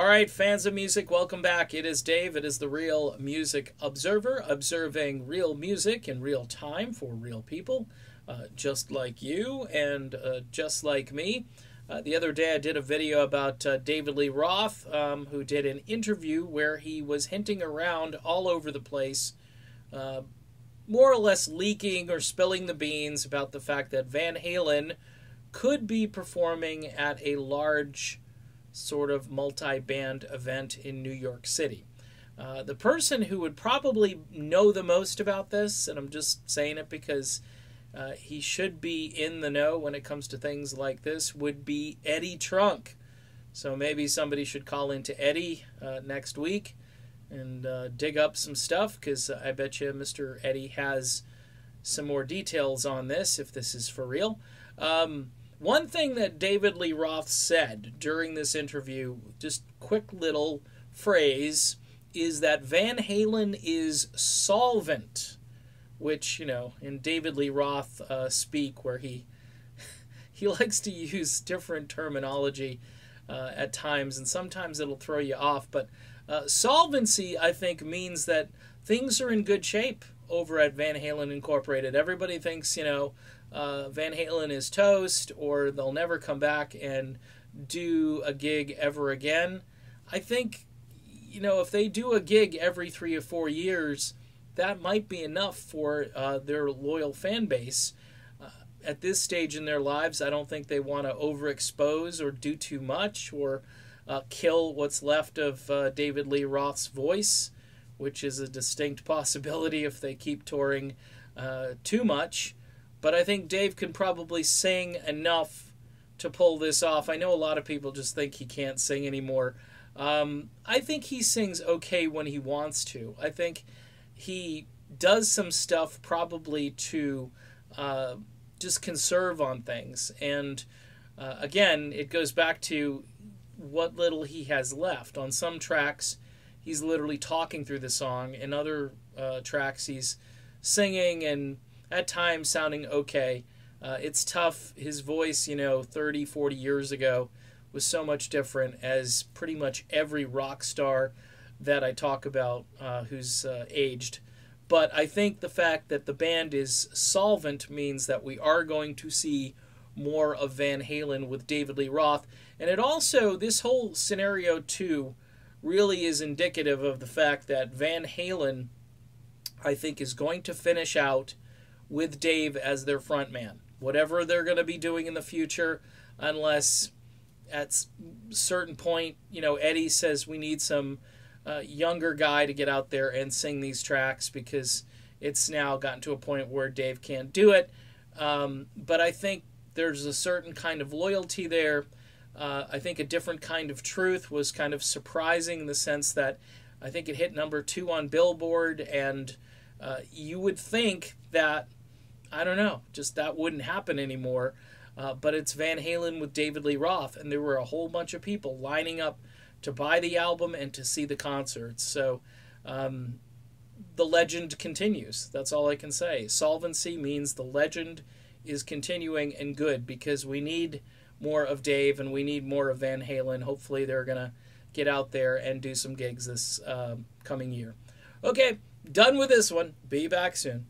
All right, fans of music, welcome back. It is Dave. It is the Real Music Observer, observing real music in real time for real people, just like you and just like me. The other day I did a video about David Lee Roth, who did an interview where he was hinting around all over the place, more or less leaking or spilling the beans about the fact that Van Halen could be performing at a large sort of multi-band event in New York City. The person who would probably know the most about this, and I'm just saying it because he should be in the know when it comes to things like this, would be Eddie Trunk. So maybe somebody should call into Eddie next week and dig up some stuff, because I bet you Mr. Eddie has some more details on this, if this is for real. One thing that David Lee Roth said during this interview, just quick little phrase, is that Van Halen is solvent, which, you know, in David Lee Roth speak, where he likes to use different terminology at times, and sometimes it'll throw you off, but solvency, I think, means that things are in good shape over at Van Halen Incorporated. Everybody thinks, you know, Van Halen is toast, or they'll never come back and do a gig ever again. I think, you know, if they do a gig every 3 or 4 years, that might be enough for their loyal fan base. At this stage in their lives, I don't think they want to overexpose or do too much, or kill what's left of David Lee Roth's voice, which is a distinct possibility if they keep touring too much. But I think Dave can probably sing enough to pull this off. I know a lot of people just think he can't sing anymore. I think he sings okay when he wants to. I think he does some stuff probably to just conserve on things. And again, it goes back to what little he has left. On some tracks, he's literally talking through the song. In other tracks, he's singing and at times sounding okay. It's tough. His voice, you know, 30, 40 years ago was so much different, as pretty much every rock star that I talk about who's aged. But I think the fact that the band is solvent means that we are going to see more of Van Halen with David Lee Roth. And it also, this whole scenario too, really is indicative of the fact that Van Halen, I think, is going to finish out with Dave as their front man. Whatever they're going to be doing in the future, unless at a certain point, you know, Eddie says we need some younger guy to get out there and sing these tracks, because it's now gotten to a point where Dave can't do it. But I think there's a certain kind of loyalty there. I think a different kind of truth was kind of surprising, in the sense that I think it hit #2 on Billboard, and you would think that, I don't know, just that wouldn't happen anymore. But it's Van Halen with David Lee Roth, and there were a whole bunch of people lining up to buy the album and to see the concerts. So the legend continues. That's all I can say. Solvency means the legend is continuing, and good, because we need more of Dave and we need more of Van Halen. Hopefully they're going to get out there and do some gigs this coming year. Okay, done with this one. Be back soon.